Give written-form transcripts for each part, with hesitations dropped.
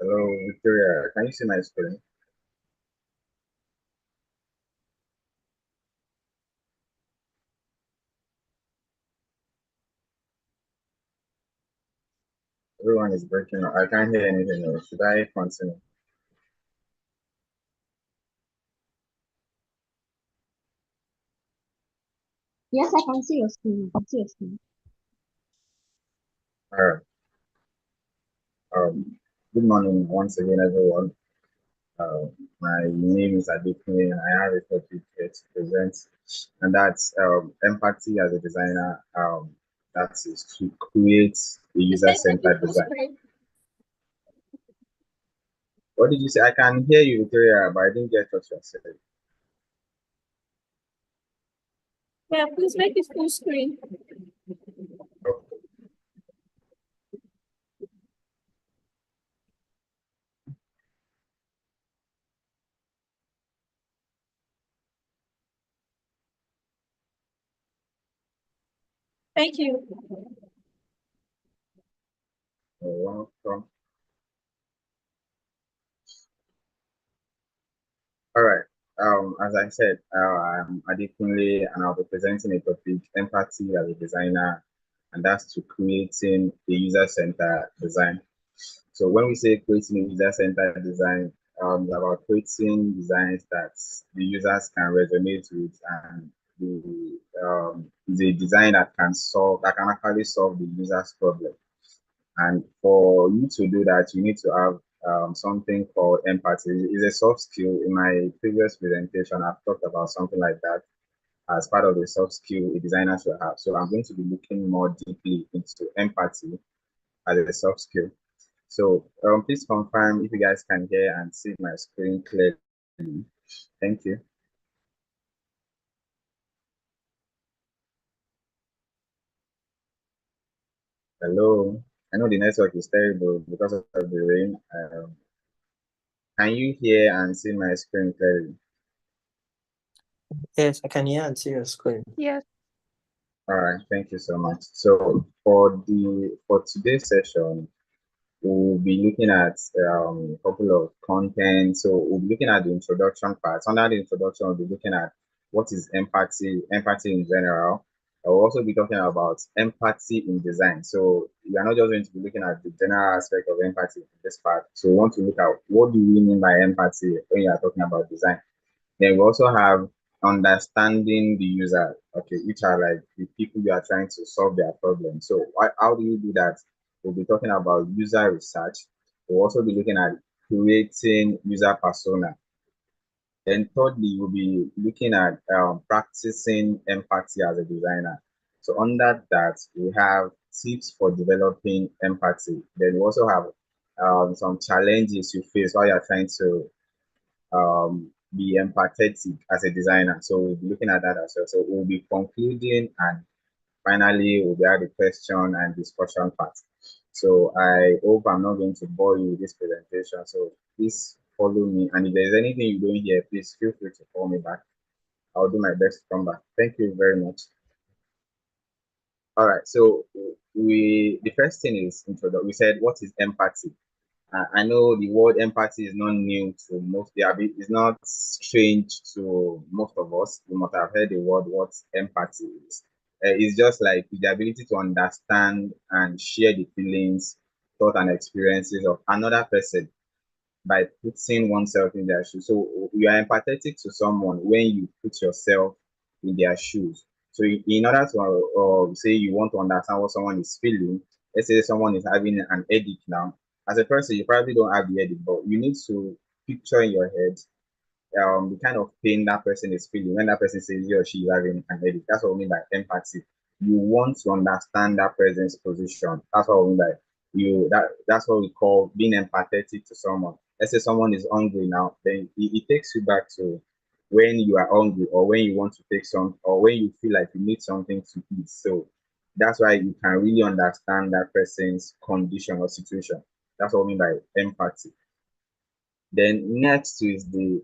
Hello, Victoria. Can you see my screen? Everyone is breaking up. I can't hear anything else. Should I continue? Yes, I can see your screen. I can see your screen. All right. Good morning once again, everyone. Uh, my name is Adekunle, and I have a topic here to present, and that's empathy as a designer. That is to create a user-centered design. What did you say? I can hear you, Victoria, but I didn't get what you said. Yeah, please make it full screen. Thank you. Welcome. All right. As I said, I'm Adekunle, and I'll be presenting a topic, empathy as a designer, and that's to creating a user-centered design. So when we say creating a user-centered design, it's about creating designs that the users can resonate with, and is a design that can actually solve the user's problem. And for you to do that, you need to have something called empathy. It's a soft skill. In my previous presentation, I've talked about something like that as part of the soft skill a designer should have. So I'm going to be looking more deeply into empathy as a soft skill. So please confirm if you guys can hear and see my screen clearly. Thank you. Hello. I know the network is terrible because of the rain. Can you hear and see my screen clearly? Yes, I can hear and see your screen. Yes. All right, thank you so much. So for today's session, we'll be looking at a couple of content. So we'll be looking at the introduction part. Under the introduction, we'll be looking at what is empathy in general. I'll also be talking about empathy in design. So we are not just going to be looking at the general aspect of empathy in this part. So we want to look at what do we mean by empathy when you are talking about design. Then we also have understanding the user, okay, which are like the people you are trying to solve their problem. So how do you do that? We'll be talking about user research. We'll also be looking at creating user persona. Then thirdly, we'll be looking at practicing empathy as a designer. So under that, we have tips for developing empathy. Then we also have some challenges you face while you're trying to be empathetic as a designer. So we'll be looking at that as well. So we'll be concluding, and finally we'll be at the question and discussion part. So I hope I'm not going to bore you with this presentation. So please follow me. And if there's anything you don't hear, please feel free to call me back. I'll do my best to come back. Thank you very much. All right. So the first thing is introduction. We said, what is empathy? I know the word empathy is not new to most. It's not strange to most of us. You must have heard the word what empathy is. It's just like the ability to understand and share the feelings, thoughts, and experiences of another person by putting oneself in their shoes. So you are empathetic to someone when you put yourself in their shoes. So in order to say you want to understand what someone is feeling, let's say someone is having an headache now. As a person, you probably don't have the headache, but you need to picture in your head the kind of pain that person is feeling when that person says he or she is having an headache. That's what we mean by empathy. You want to understand that person's position. That's what we mean by that's what we call being empathetic to someone. Let's say someone is hungry now, then it takes you back to when you are hungry, or when you want to take some, or when you feel like you need something to eat. So that's why you can really understand that person's condition or situation. That's what we mean by empathy. Then next is the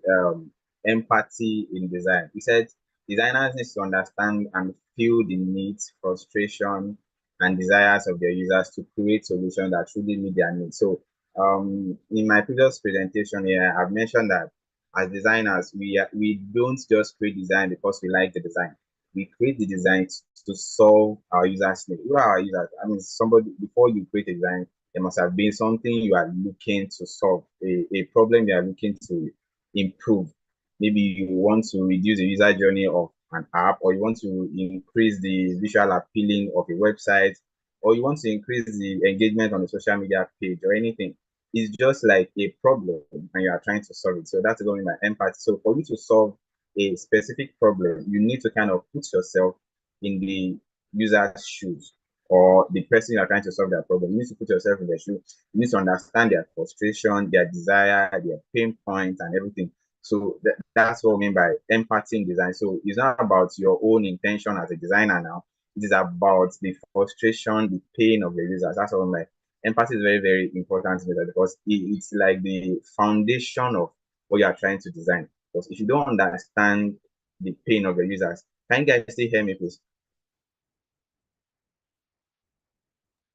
empathy in design. We said designers need to understand and feel the needs, frustration, and desires of their users to create solutions that truly meet their needs. So In my previous presentation here, I've mentioned that as designers, we don't just create design because we like the design. We create the design to solve our users' needs. Who are our users? I mean, somebody before you create a design, there must have been something you are looking to solve, a problem you are looking to improve. Maybe you want to reduce the user journey of an app, or you want to increase the visual appealing of a website, or you want to increase the engagement on the social media page or anything. It's just like a problem and you are trying to solve it. So that's going by empathy. So for you to solve a specific problem, you need to kind of put yourself in the user's shoes, or the person you are trying to solve their problem. You need to put yourself in their shoes. You need to understand their frustration, their desire, their pain points, and everything. So that's what I mean by empathy in design. So it's not about your own intention as a designer now. It is about the frustration, the pain of the users. That's what I mean by empathy is very, very important because it's like the foundation of what you are trying to design. Because if you don't understand the pain of the users, can you guys still hear me, please?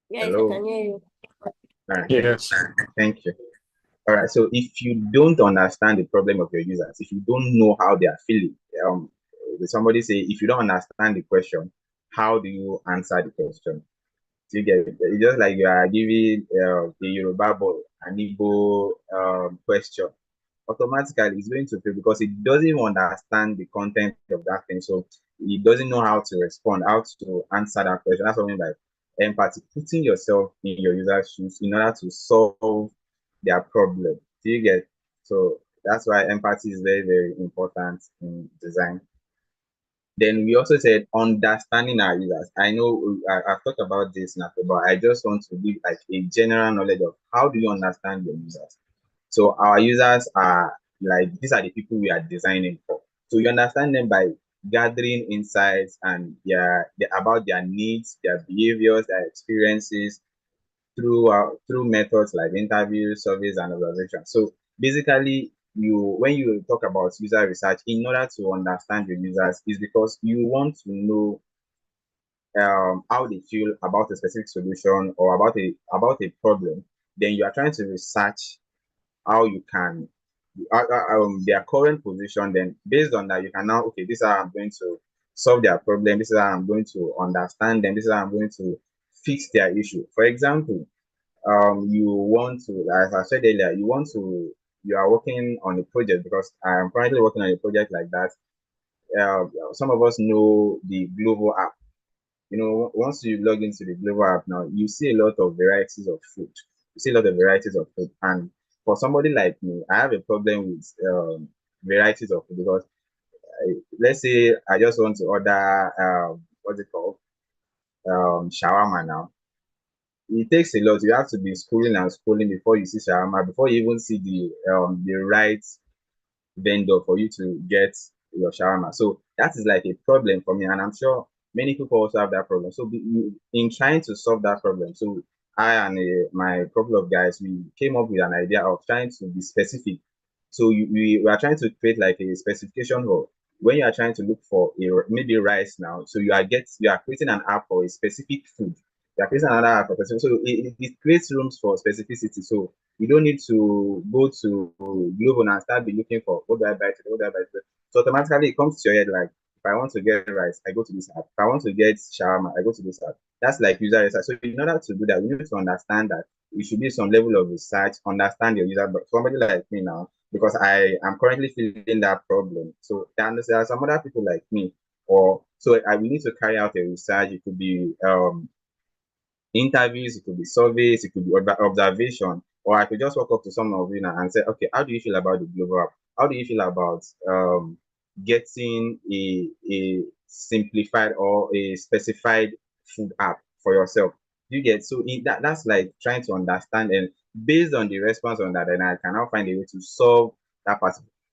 Yes, I Hello. can hear you. All right, Yes. thank you. All right. So if you don't understand the problem of your users, if you don't know how they are feeling, somebody say if you don't understand the question, how do you answer the question? So you get it. It's just like you are giving the Yoruba boy an Igbo question. Automatically, it's going to fail because it doesn't even understand the content of that thing. So it doesn't know how to respond, how to answer that question. That's what I mean by empathy, putting yourself in your user's shoes in order to solve their problem. Do you get? So that's why empathy is very, very important in design. Then we also said understanding our users. I know I've talked about this now, but I just want to give like a general knowledge of how do you understand your users. So our users are like these are the people we are designing for. So you understand them by gathering insights and about their needs, their behaviors, their experiences, through methods like interviews, surveys, and observation. So basically, when you talk about user research, in order to understand your users, is because you want to know how they feel about a specific solution or about a problem. Then you are trying to research how you can their current position. Then based on that, you can now this is how I'm going to solve their problem. This is how I'm going to understand them. This is how I'm going to fix their issue. For example, you want to, as I said earlier, you are working on a project because I am currently working on a project like that. Some of us know the Glovo app. Once you log into the Glovo app now, you see a lot of varieties of food. You see a lot of varieties of food, and for somebody like me, I have a problem with varieties of food because let's say I just want to order what's it called, shawarma now. It takes a lot. You have to be scrolling and scrolling before you see shawarma, before you even see the right vendor for you to get your shawarma. So that is like a problem for me, and I'm sure many people also have that problem. So in trying to solve that problem, so I and my couple of guys, we came up with an idea of trying to be specific. So we are trying to create like a specification for when you are trying to look for maybe rice now. So you are creating an app for a specific food. You are creating another app for specific. So it creates rooms for specificity. So you don't need to go to Global and start be looking for what do I buy today, what do I buy today. So automatically it comes to your head like if I want to get rice, I go to this app. If I want to get shawarma, I go to this app. That's like user research. So in order to do that, we need to understand that we should do some level of research, understand your user. But somebody like me now, because I am currently feeling that problem. So there are some other people like me, or so I will need to carry out a research. It could be interviews, it could be surveys, it could be observation, or I could just walk up to someone of you now and say, okay, how do you feel about the global app? How do you feel about getting a simplified or a specified food app for yourself? You get so that's like trying to understand, and based on the response on that, then I can now find a way to solve that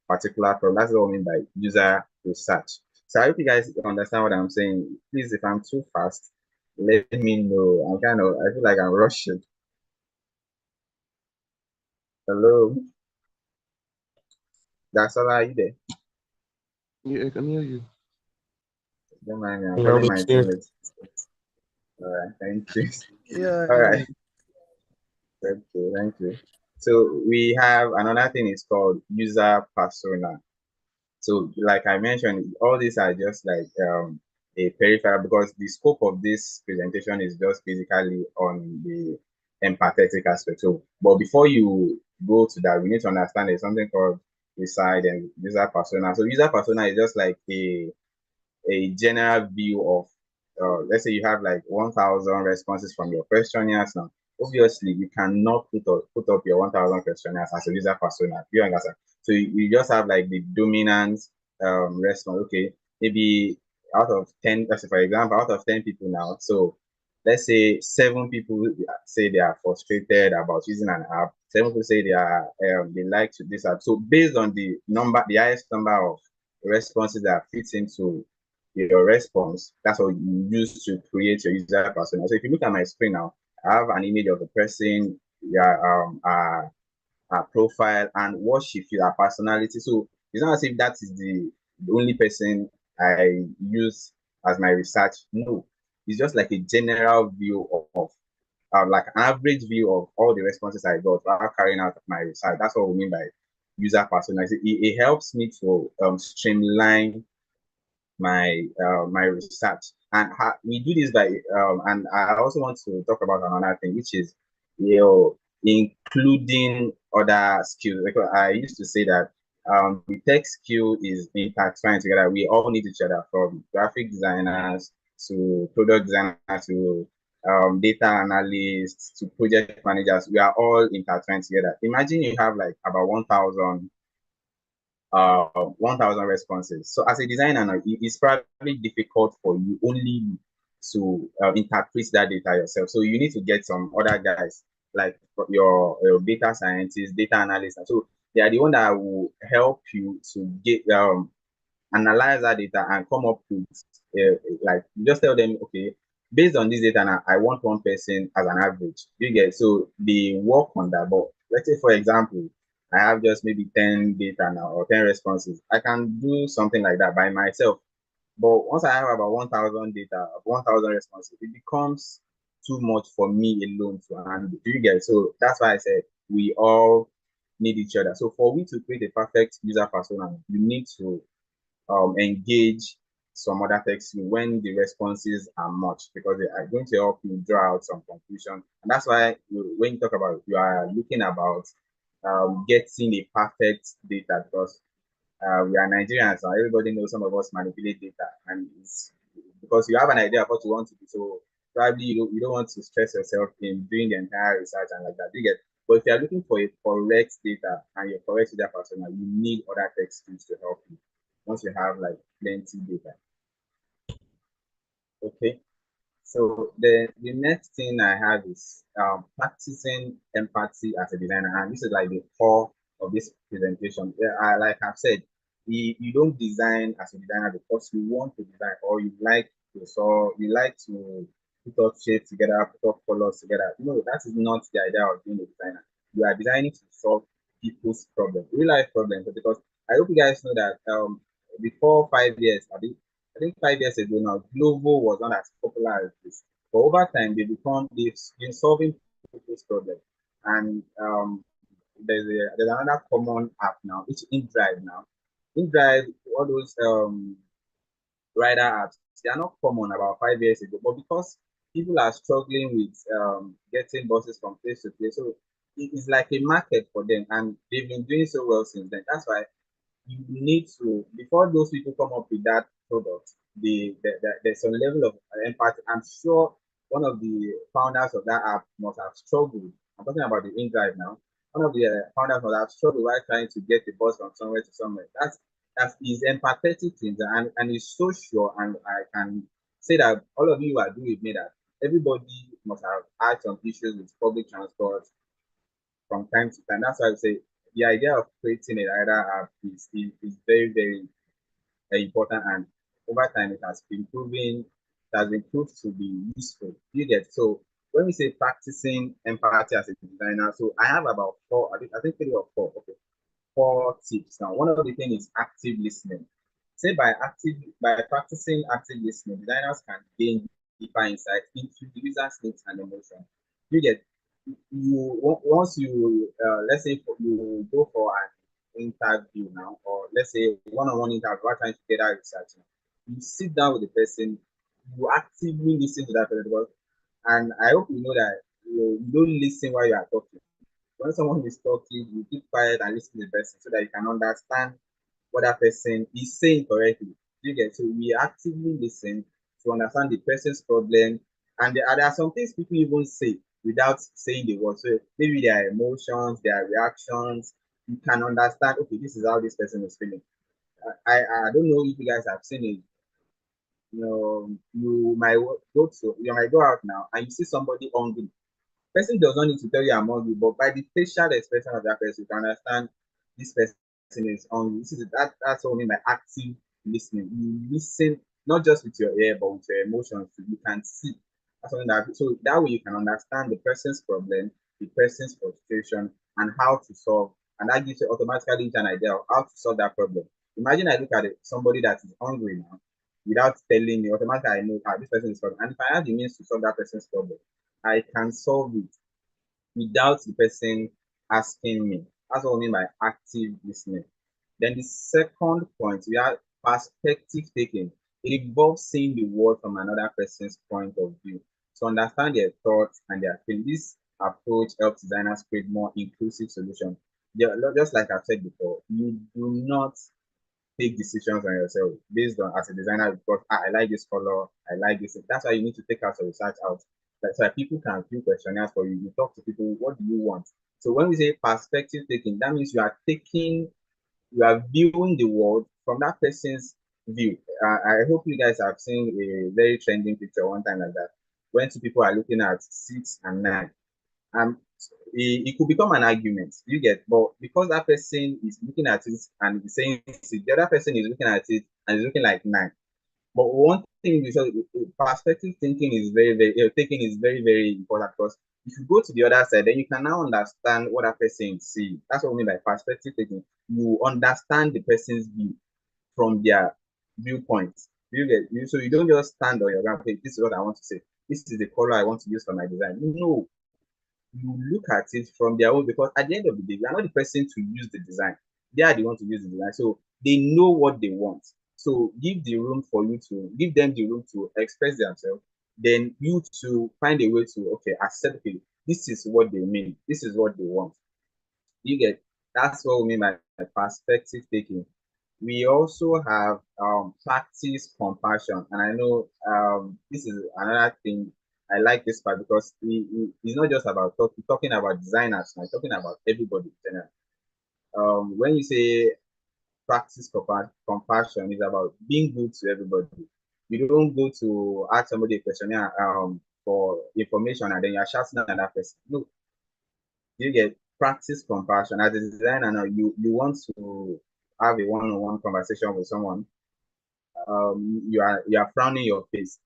particular problem. That's what I mean by user research. So I hope you guys understand what I'm saying. Please, if I'm too fast, let me know. I feel like I'm rushing. Hello, that's all. Are you there? Yeah, I can hear you. Don't mind me. I'm Yeah, calling me my too. teammates. All right, thank you. Yeah, I All hear right, you. thank you. So we have another thing is called user persona. So, like I mentioned, all these are just like a peripheral because the scope of this presentation is just basically on the empathetic aspect. So, but before you go to that, we need to understand there's something called reside and user persona. So, user persona is just like a general view of, let's say you have like 1,000 responses from your questionnaires now. Obviously, you cannot put up your 1,000 questionnaires as a user persona. You understand? So you just have like the dominant response. Okay, maybe out of 10, let's say for example, out of 10 people now. So let's say 7 people say they are frustrated about using an app. 7 people say they like to this app. So based on the number, the highest number of responses that fits into your response, that's what you use to create your user persona. So if you look at my screen now, I have an image of a person, yeah, her profile and what she feels, her personality. So it's not as if that is the only person I use as my research. No, it's just like a general view of like an average view of all the responses I got while carrying out my research. That's what we mean by user persona. It helps me to streamline my research, and we do this by and I also want to talk about another thing, which is including other skills, because I used to say that the tech skill is intertwined together. We all need each other, from graphic designers to product designers to data analysts to project managers. We are all intertwined together. Imagine you have like about 1,000 responses. So as a designer now, it's probably difficult for you only to interpret that data yourself. So you need to get some other guys like your data scientists, data analysts. So they are the one that will help you to get analyze that data and come up with like, you just tell them, okay, based on this data now, I want one person as an average. You get, so they work on that. But let's say for example, I have just maybe 10 data now or 10 responses. I can do something like that by myself. But once I have about 1,000 data, 1,000 responses, it becomes too much for me alone to handle. Do you get? So that's why I said we all need each other. So for we to create a perfect user persona, you need to engage some other text when the responses are much, because they are going to help you draw out some conclusion. And that's why when you talk about, you are looking about getting a perfect data, because we are Nigerians and everybody knows some of us manipulate data, and it's because you have an idea of what you want to do. So probably you don't want to stress yourself in doing the entire research and like that. You get, but if you are looking for a correct data and your correct data persona, you need other tech skills to help you once you have like plenty data. Okay. So the next thing I have is practicing empathy as a designer, and this is like the core of this presentation. Yeah, like I've said, you don't design as a designer because you want to design, or you like to, so you like to put up shapes together, put up colors together. No, that is not the idea of being a designer. You are designing to solve people's problems, real life problems. Because I hope you guys know that before 5 years, I think 5 years ago now, Glovo was not as popular as this. But over time, they've been solving people's problems. And there's another common app now, which is InDrive now. InDrive, all those rider apps, they are not common about 5 years ago. But because people are struggling with getting buses from place to place, so it's like a market for them, and they've been doing so well since then. That's why you need to, before those people come up with that product, there's some level of empathy. I'm sure one of the founders of that app must have struggled. I'm talking about the InDrive now. One of the founders must have struggled while trying to get the bus from somewhere to somewhere. That is empathetic things, and it's so sure. And I can say that all of you agree with me that everybody must have had some issues with public transport from time to time. That's why I say the idea of creating a rider app is very, very important, and over time it has been proven, it has been proved to be useful. You get, so when we say practicing empathy as a designer, so I have about four, I think 3 or 4, okay, 4 tips. Now, one of the things is active listening. Say by practicing active listening, designers can gain deeper insight into the user's needs and emotions. You get, once you let's say you go for an interview now, or let's say one-on-one interview, we're trying to get that research. You sit down with the person, you actively listen to that person, and I hope you know that you don't listen while you are talking. When someone is talking, you keep quiet and listen to the person so that you can understand what that person is saying correctly. You get, so we actively listen to understand the person's problem, and there are some things people even say without saying the word. So maybe their emotions, their reactions, you can understand. Okay, this is how this person is feeling. I don't know if you guys have seen it. You might go out now and you see somebody hungry. Person does not need to tell you I'm hungry, but by the facial expression of that person, you can understand this person is hungry. That's what I mean by active listening. You listen not just with your ear, but with your emotions. You can see. That's something that so that way you can understand the person's problem, the person's frustration, and how to solve. And that gives you automatically an idea of how to solve that problem. Imagine I look at somebody that is hungry now, without telling me, automatically I know this person is problem. And if I have the means to solve that person's problem, I can solve it without the person asking me. That's what I mean by active listening. Then the second point, we have perspective taking. It involves seeing the world from another person's point of view to understand their thoughts and their feelings. This approach helps designers create more inclusive solutions. Yeah, just like I've said before, you do not take decisions on yourself based on as a designer because I like this color, I like this. That's why you need to take out your research out. That's why people can fill questionnaires for you. You talk to people, what do you want? So when we say perspective taking, that means you are viewing the world from that person's view. I hope you guys have seen a very trending picture one time like that, when two people are looking at 6 and 9. um it could become an argument, you get, but because that person is looking at it and is saying six, the other person is looking at it and is looking like 9. But one thing is perspective thinking is taking is very, very important because if you go to the other side, then you can now understand what that person is seeing. That's what I mean by perspective taking. You understand the person's view from their viewpoint. You get you so you don't just stand on your ground. Okay, this is what I want to say. This is the color I want to use for my design. No, you look at it from their own, because at the end of the day, you are not the person to use the design. They are the one to use the design. So they know what they want. So give them the room to express themselves. Then you to find a way to accept, okay, this is what they mean, this is what they want. You get, that's what we mean by perspective taking. We also have practice compassion, and I know this is another thing. I like this part because it's not just about talking about designers, I'm talking about everybody in general. When you say practice compassion, is about being good to everybody. You don't go to ask somebody a questionnaire for information and then you're shouting at that person. No, you get, practice compassion. As a designer now, you want to have a one-on-one conversation with someone. You are frowning your face.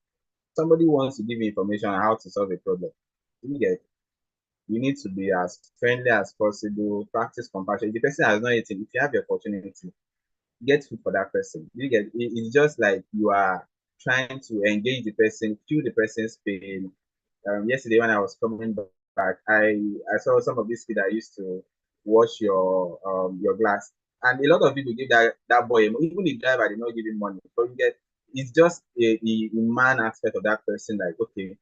Somebody wants to give you information on how to solve a problem. You get, you need to be as friendly as possible. Practice compassion. If the person has not eaten, if you have the opportunity, get food for that person. You get, it's just like you are trying to engage the person, feel the person's pain. Yesterday when I was coming back, I saw some of these kids that used to wash your glass, and a lot of people give that boy, even the driver did not give him money. So you get, it's just a man aspect of that person, like, okay,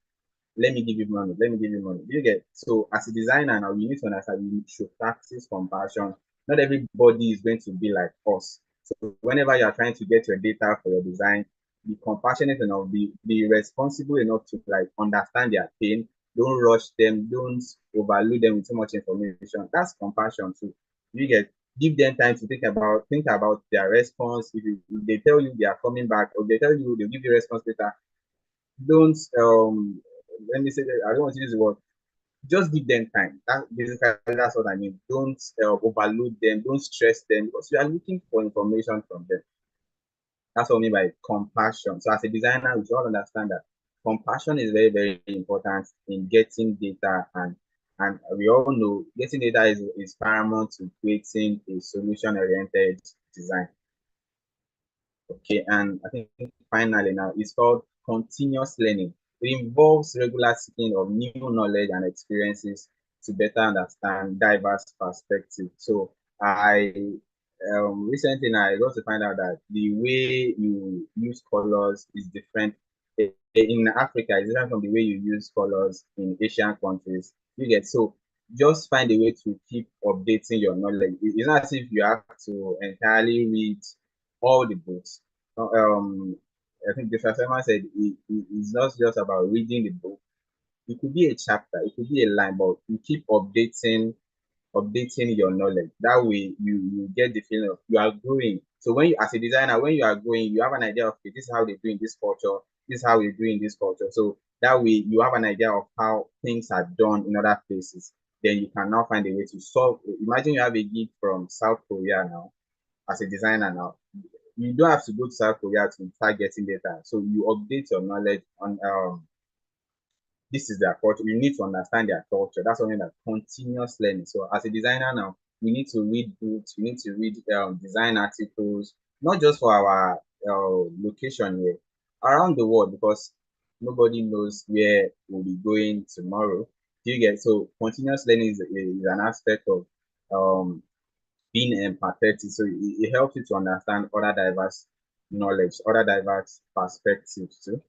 let me give you money, let me give you money. You get, so as a designer now, you need to understand you should practice compassion. Not everybody is going to be like us. So whenever you are trying to get your data for your design, be compassionate enough, be responsible enough to like understand their pain. Don't rush them, don't overload them with too much information. That's compassion too. You get, give them time to think about their response. If they tell you they are coming back, or they tell you they'll give you a response later, don't let me say that, I don't want to use the word, just give them time. That basically, that's what I mean. Don't overload them, don't stress them, because you are looking for information from them. That's what I mean by compassion. So as a designer, we should all understand that compassion is very, very important in getting data, and we all know getting data is paramount to creating a solution oriented design. Okay, and I think finally now it's called continuous learning. It involves regular seeking of new knowledge and experiences to better understand diverse perspective. So I recently now I got to find out that the way you use colors is different in Africa. It's different from the way you use colors in Asian countries. You get so just find a way to keep updating your knowledge. It's not as if you have to entirely read all the books. I think the Simon said it's not just about reading the book. It could be a chapter, it could be a line, but you keep updating your knowledge. That way you get the feeling of you are growing. So when you as a designer, when you are growing, you have an idea of okay, this is how they do in this culture, this is how we do in this culture. So that way you have an idea of how things are done in other places. Then you can now find a way to solve. Imagine you have a gig from South Korea now as a designer now. You don't have to go to South Korea to start getting data. So you update your knowledge on this is their culture. You need to understand their culture. That's something that continuous learning. So as a designer now, we need to read books, we need to read design articles, not just for our location here, around the world, because nobody knows where we'll be going tomorrow. Do you get so continuous learning is an aspect of um, being empathetic. So it helps you to understand other diverse knowledge, other diverse perspectives too.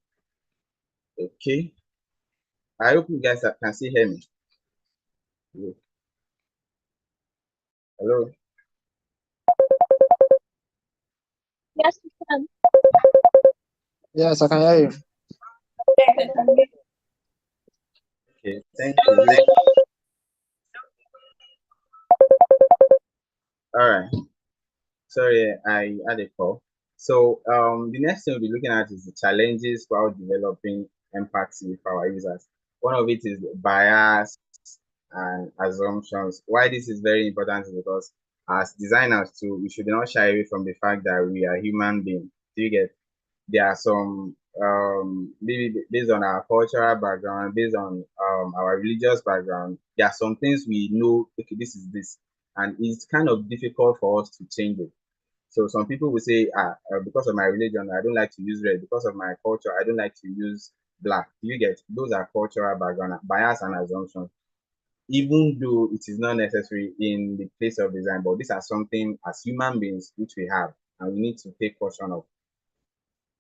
Okay. I hope you guys can still hear me. Hello. Yes, we can. Yes, I can hear you. Yes, I can hear you. Okay, thank you. All right. Sorry, I had a call. So the next thing we'll be looking at is the challenges while developing empathy for our users. One of it is bias and assumptions. Why this is very important is because as designers too, we should not shy away from the fact that we are human beings. Do you get? There are some maybe based on our cultural background, based on our religious background, there are some things we know, okay, this is this, and it's kind of difficult for us to change it. So some people will say, because of my religion, I don't like to use red. Because of my culture, I don't like to use black. You get those are cultural background bias and assumptions. Even though it is not necessary in the place of design, but these are something as human beings which we have, and we need to take caution of.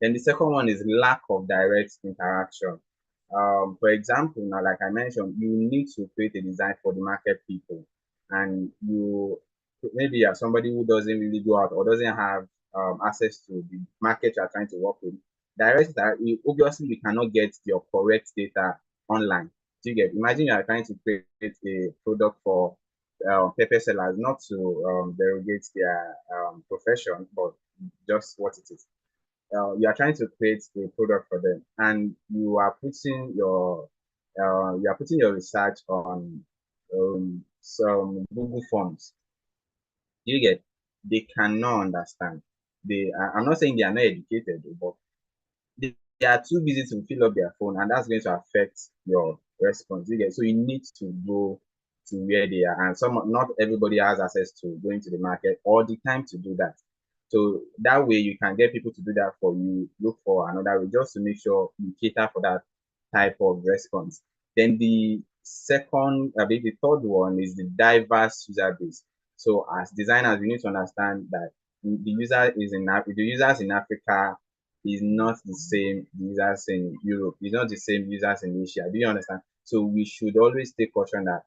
Then the second one is lack of direct interaction. For example, now, like I mentioned, you need to create a design for the market people, and you maybe you are somebody who doesn't really go out or doesn't have access to the market you are trying to work with. Direct that obviously we cannot get your correct data online. Do you get? Imagine you are trying to create a product for pepper sellers, not to derogate their profession, but just what it is. You are trying to create a product for them, and you are putting your research on some Google Forms. You get? They cannot understand. I'm not saying they are not educated, but they are too busy to fill up their phone, and that's going to affect your response. You get? So you need to go to where they are, and not everybody has access to going to the market or the time to do that. So that way you can get people to do that for you. Look for another way just to make sure you cater for that type of response. Then the the third one is the diverse user base. So as designers, we need to understand that the users in Africa is not the same users in Europe. It's not the same users in Asia. Do you understand? So we should always take caution that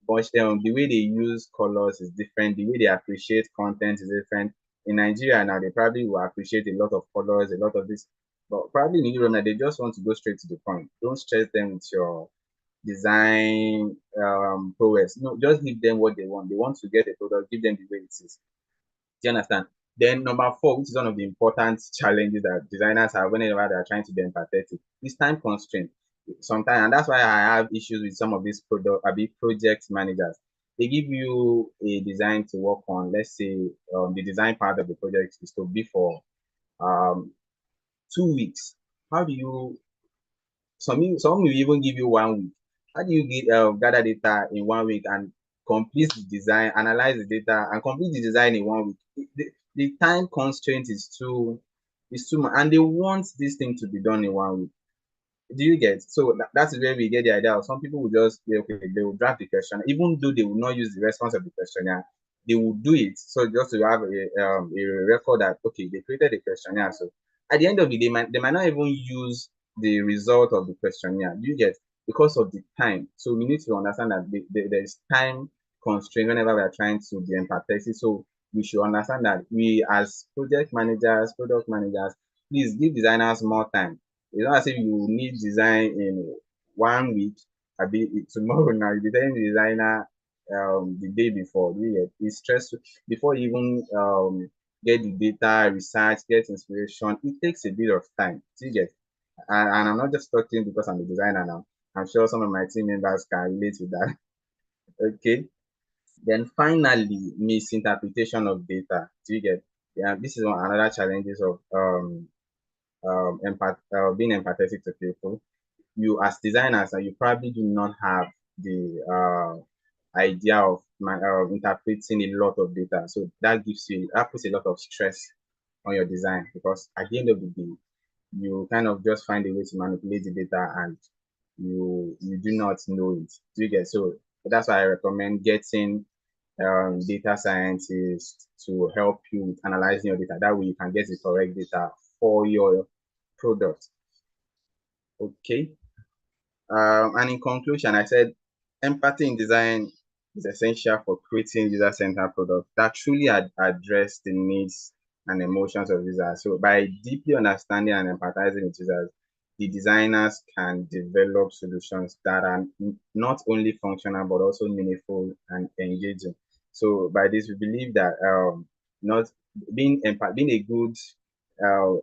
but the way they use colors is different. The way they appreciate content is different. In Nigeria now, they probably will appreciate a lot of colors, a lot of this. But probably in Europe now, they just want to go straight to the point. Don't stress them with your design prowess. No, just give them what they want. They want to get a product, give them the way it is. Do you understand? Then number four, which is one of the important challenges that designers have whenever they are trying to be empathetic, is time constraint. Sometimes, and that's why I have issues with some of these project managers. They give you a design to work on. Let's say the design part of the project is to be for um, 2 weeks. How do you some will even give you 1 week. How do you gather data in 1 week and complete the design, analyze the data, and complete the design in 1 week? The time constraint is too much, and they want this thing to be done in 1 week. Do you get? So that is where we get the idea of some people will just be okay, they will draft the question, even though they will not use the response of the questionnaire, they will do it. So just to have a record that okay, they created the questionnaire. So at the end of the day, they might not even use the result of the questionnaire. Do you get? Because of the time. So we need to understand that there is time constraint whenever we are trying to be empathetic. So we should understand that we as project managers, product managers, please give designers more time. It's not as if you need design in 1 week. I be tomorrow now. You be telling the designer the day before. It's stressful before you even get the data, research, get inspiration. It takes a bit of time. Do you get? And I'm not just talking because I'm a designer now. I'm sure some of my team members can relate with that. Okay. Then finally, misinterpretation of data. Do you get? Yeah, this is another challenges of being empathetic to people. You as designers, you probably do not have the idea of interpreting a lot of data. So that puts a lot of stress on your design because at the end of the day, you kind of just find a way to manipulate the data and you do not know it. Do you get? So that's why I recommend getting data scientists to help you with analyzing your data. That way you can get the correct data for your product. Okay. And in conclusion, I said empathy in design is essential for creating user-centered products that truly address the needs and emotions of users. So by deeply understanding and empathizing with users, the designers can develop solutions that are not only functional but also meaningful and engaging. So by this, we believe that not being a good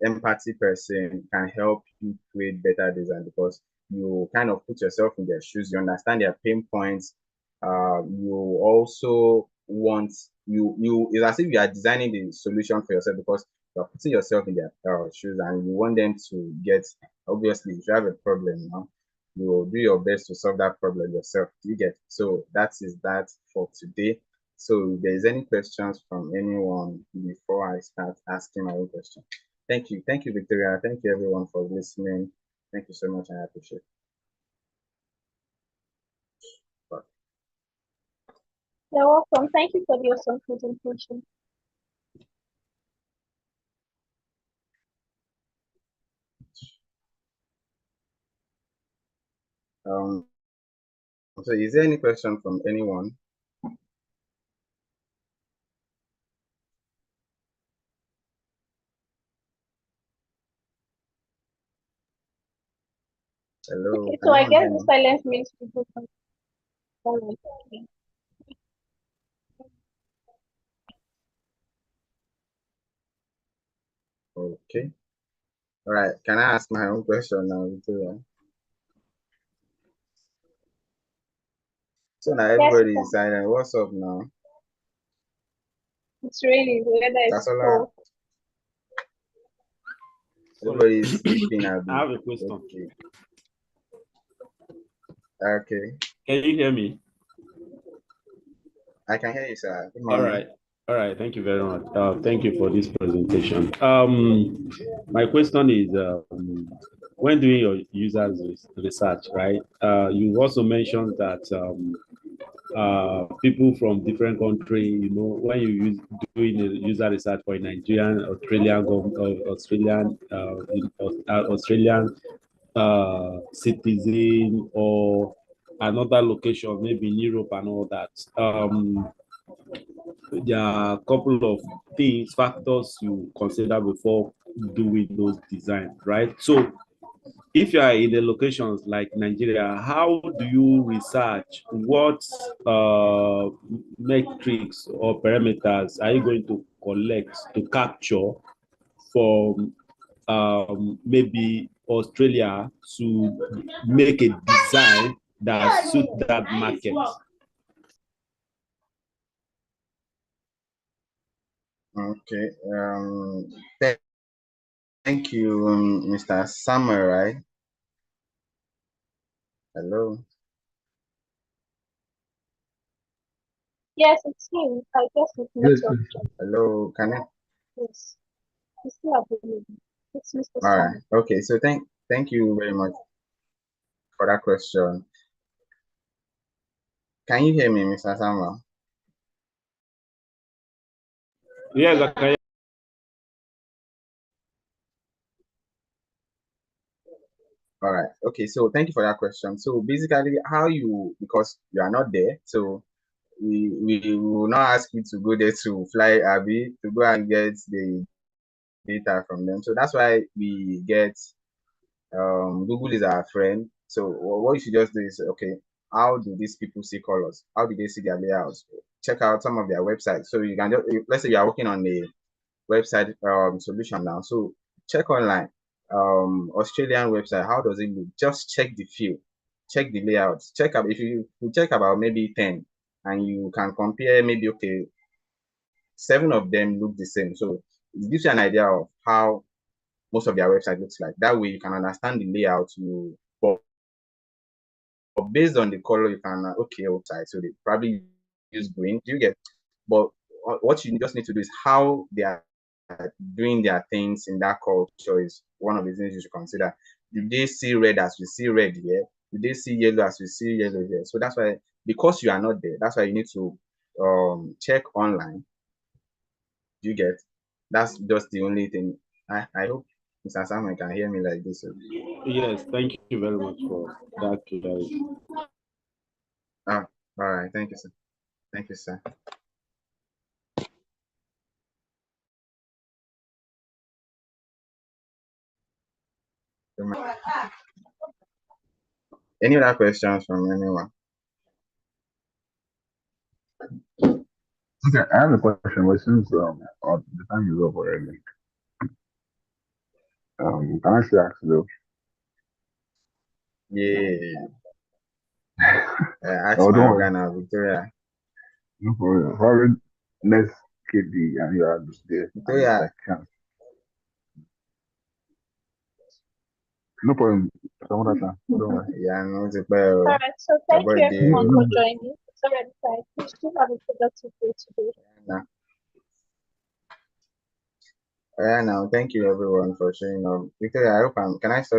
empathy person can help you create better design because you kind of put yourself in their shoes, you understand their pain points. You also want it's as if you are designing the solution for yourself because you're putting yourself in their shoes and you want them to get, obviously if you have a problem now, you will do your best to solve that problem yourself. You get? So that is that for today. So if there's any questions from anyone before I start asking my own question. Thank you, Victoria. Thank you everyone for listening. Thank you so much. I appreciate it. You're welcome. Thank you for the awesome presentation. So is there any question from anyone? Hello. Okay, Can so I anyone guess hear the me? silence means people can. Alright, okay. Okay. All right. Can I ask my own question now, Victoria? So now Yes, everybody sir. is silent. What's up now? It's raining. The weather is That's all. cold. Everybody is sleeping. I Abi. have a question. Okay. Okay. Can you hear me? I can hear you, sir. Good All morning. right. All right. Thank you very much. Thank you for this presentation. My question is, when doing your users research, right? You also mentioned that people from different country, when you doing a user research for a Nigerian, Australian citizen or another location, maybe in Europe and all that. There are a couple of factors you consider before doing those designs, right? So if you are in the locations like Nigeria, how do you research what metrics or parameters are you going to collect to capture from maybe Australia to make a design that suit that market? Okay. Thank you, Mr. Samurai. Hello. Yes, it's him. I guess it's Yes, network. Hello. Can I? Yes. It's still available. It's Mr. All Sam. right. Okay. So thank you very much. for that question. Can you hear me, Mr. Samuel? Yes, I can. All right. Okay. So thank you for that question. So basically, how you, because you are not there, so we will not ask you to go there to fly Abby to go and get the data from them. So that's why we get Google is our friend. So what you should just do is, okay, how do these people see colors? How do they see their layouts? Check out some of their websites. So you can just, let's say you are working on a website solution now. So check online, Australian website. How does it look? Just check the field, check the layouts, check up if you check about maybe 10, and you can compare maybe okay, 7 of them look the same. So it gives you an idea of how most of their website looks like. That way you can understand the layout. But based on the color, you can okay, outside. So they probably use green. Do you get? But what you just need to do is how they are doing their things in that culture is one of the things you should consider. Do they see red as we see red here? Do they see yellow as we see yellow here? So that's why, because you are not there, that's why you need to check online. Do you get? That's just the only thing. I hope Mr. Samuel can hear me like this. Yes, thank you very much for that clarity. All right. Thank you, sir. Thank you, sir. Any other questions from anyone? Okay, I have a question, but since the time is up already, can I still ask though? Yeah. Ask Oh, my don't worry, organ Victoria. no problem. Probably next KD and you are just there. And it's Victoria, like chance. No problem. Some other time. Don't worry. yeah, no, the bell. All right. So thank you About everyone the for joining. It's already 5. Please do have a productive day today. yeah, now, thank you everyone for showing up. Victoria, I hope can I start?